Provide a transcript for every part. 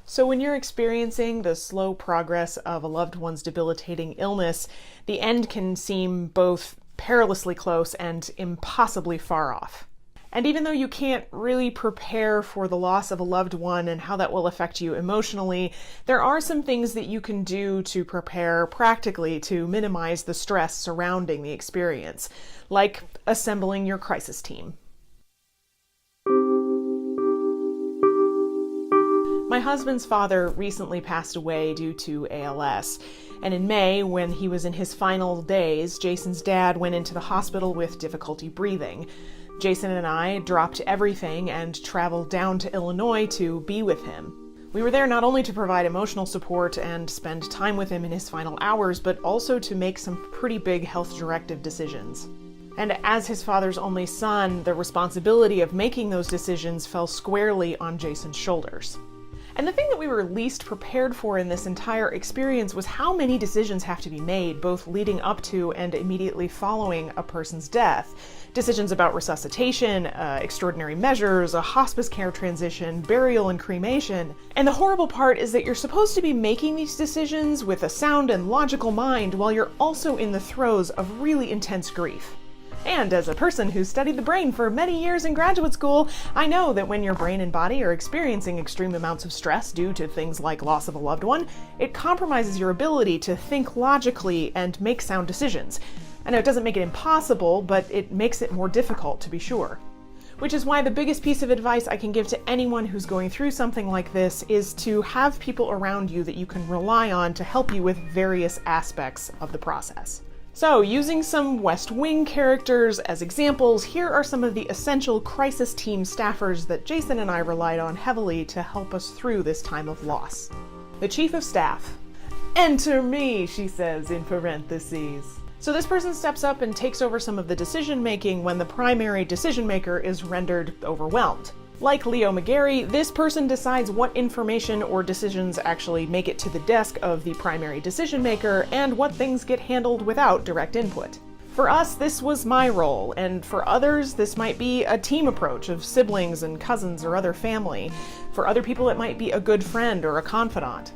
So when you're experiencing the slow progress of a loved one's debilitating illness, the end can seem both perilously close and impossibly far off. And even though you can't really prepare for the loss of a loved one and how that will affect you emotionally, there are some things that you can do to prepare practically to minimize the stress surrounding the experience, like assembling your crisis team. My husband's father recently passed away due to ALS, and in May, when he was in his final days, Jason's dad went into the hospital with difficulty breathing. Jason and I dropped everything and traveled down to Illinois to be with him. We were there not only to provide emotional support and spend time with him in his final hours, but also to make some pretty big health directive decisions. And as his father's only son, the responsibility of making those decisions fell squarely on Jason's shoulders. And the thing that we were least prepared for in this entire experience was how many decisions have to be made, both leading up to and immediately following a person's death. Decisions about resuscitation, extraordinary measures, a hospice care transition, burial and cremation. And the horrible part is that you're supposed to be making these decisions with a sound and logical mind while you're also in the throes of really intense grief. And as a person who studied the brain for many years in graduate school, I know that when your brain and body are experiencing extreme amounts of stress due to things like loss of a loved one, it compromises your ability to think logically and make sound decisions. I know it doesn't make it impossible, but it makes it more difficult, to be sure. Which is why the biggest piece of advice I can give to anyone who's going through something like this is to have people around you that you can rely on to help you with various aspects of the process. So, using some West Wing characters as examples, here are some of the essential crisis team staffers that Jason and I relied on heavily to help us through this time of loss. The Chief of Staff. Enter me, she says in parentheses. So this person steps up and takes over some of the decision making when the primary decision maker is rendered overwhelmed. Like Leo McGarry, this person decides what information or decisions actually make it to the desk of the primary decision maker and what things get handled without direct input. For us, this was my role, and for others, this might be a team approach of siblings and cousins or other family. For other people, it might be a good friend or a confidant.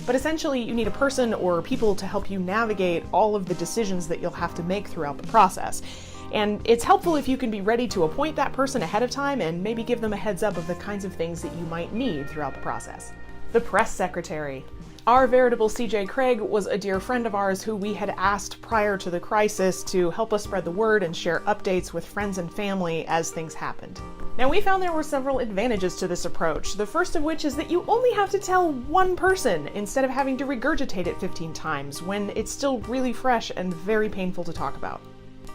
But essentially, you need a person or people to help you navigate all of the decisions that you'll have to make throughout the process. And it's helpful if you can be ready to appoint that person ahead of time and maybe give them a heads up of the kinds of things that you might need throughout the process. The press secretary. Our veritable CJ Craig was a dear friend of ours who we had asked prior to the crisis to help us spread the word and share updates with friends and family as things happened. Now, we found there were several advantages to this approach, the first of which is that you only have to tell one person instead of having to regurgitate it 15 times when it's still really fresh and very painful to talk about.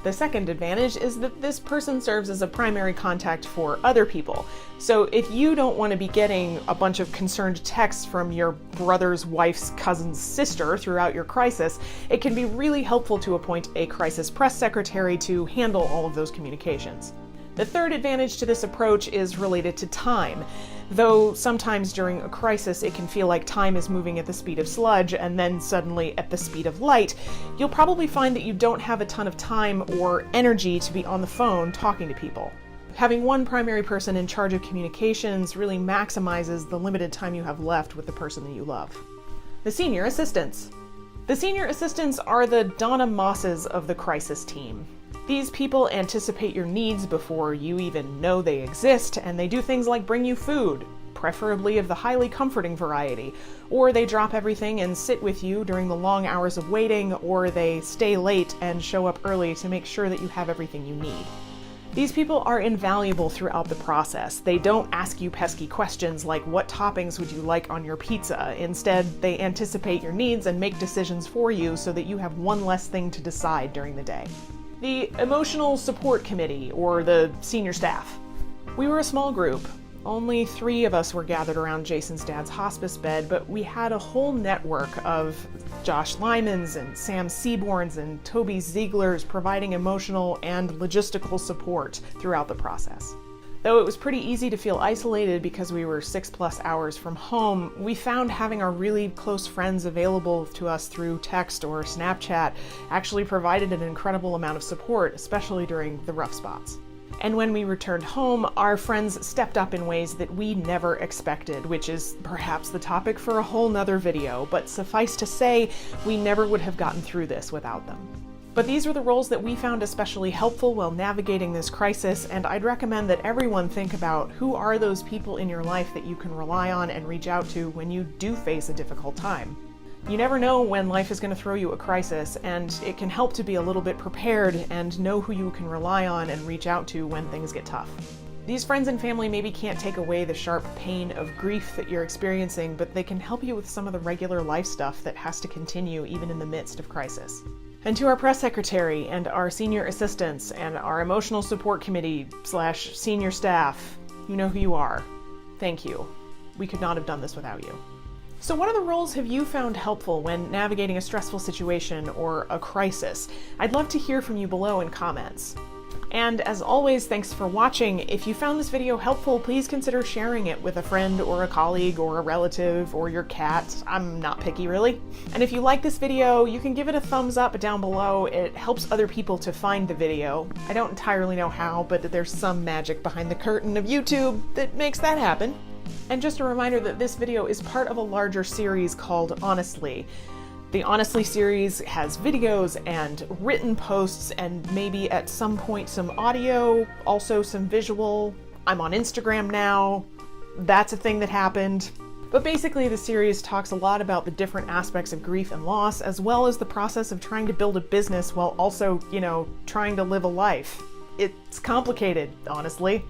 The second advantage is that this person serves as a primary contact for other people. So if you don't want to be getting a bunch of concerned texts from your brother's wife's cousin's sister throughout your crisis, it can be really helpful to appoint a crisis press secretary to handle all of those communications. The third advantage to this approach is related to time. Though sometimes during a crisis it can feel like time is moving at the speed of sludge and then suddenly at the speed of light, you'll probably find that you don't have a ton of time or energy to be on the phone talking to people. Having one primary person in charge of communications really maximizes the limited time you have left with the person that you love. The senior assistants. The senior assistants are the Donna Mosses of the crisis team. These people anticipate your needs before you even know they exist, and they do things like bring you food, preferably of the highly comforting variety, or they drop everything and sit with you during the long hours of waiting, or they stay late and show up early to make sure that you have everything you need. These people are invaluable throughout the process. They don't ask you pesky questions like what toppings would you like on your pizza. Instead, they anticipate your needs and make decisions for you so that you have one less thing to decide during the day. The Emotional Support Committee, or the senior staff. We were a small group. Only 3 of us were gathered around Jason's dad's hospice bed, but we had a whole network of Josh Lyman's and Sam Seaborn's and Toby Ziegler's providing emotional and logistical support throughout the process. Though it was pretty easy to feel isolated because we were 6+ hours from home, we found having our really close friends available to us through text or Snapchat actually provided an incredible amount of support, especially during the rough spots. And when we returned home, our friends stepped up in ways that we never expected, which is perhaps the topic for a whole nother video, but suffice to say, we never would have gotten through this without them. But these were the roles that we found especially helpful while navigating this crisis, and I'd recommend that everyone think about who are those people in your life that you can rely on and reach out to when you do face a difficult time. You never know when life is going to throw you a crisis, and it can help to be a little bit prepared and know who you can rely on and reach out to when things get tough. These friends and family maybe can't take away the sharp pain of grief that you're experiencing, but they can help you with some of the regular life stuff that has to continue even in the midst of crisis. And to our press secretary and our senior assistants and our emotional support committee / senior staff, you know who you are. Thank you. We could not have done this without you. So what other roles have you found helpful when navigating a stressful situation or a crisis? I'd love to hear from you below in comments. And as always, thanks for watching. If you found this video helpful, please consider sharing it with a friend or a colleague or a relative or your cat. I'm not picky, really. And if you like this video, you can give it a thumbs up down below. It helps other people to find the video. I don't entirely know how, but there's some magic behind the curtain of YouTube that makes that happen. And just a reminder that this video is part of a larger series called Honestly. The Honestly series has videos and written posts and maybe at some point some audio, also some visual. I'm on Instagram now. That's a thing that happened. But basically the series talks a lot about the different aspects of grief and loss, as well as the process of trying to build a business while also, trying to live a life. It's complicated, honestly.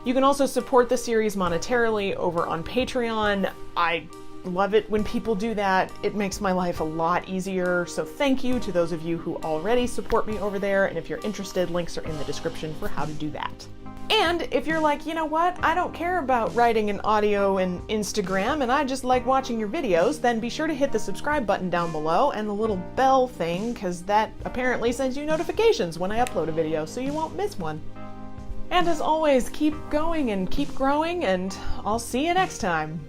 You can also support the series monetarily over on Patreon. I love it when people do that. It makes my life a lot easier. So thank you to those of you who already support me over there. And if you're interested, links are in the description for how to do that. And if you're like, you know what, I don't care about writing and audio and Instagram and I just like watching your videos, then be sure to hit the subscribe button down below and the little bell thing, because that apparently sends you notifications when I upload a video so you won't miss one. And as always, keep going and keep growing, and I'll see you next time.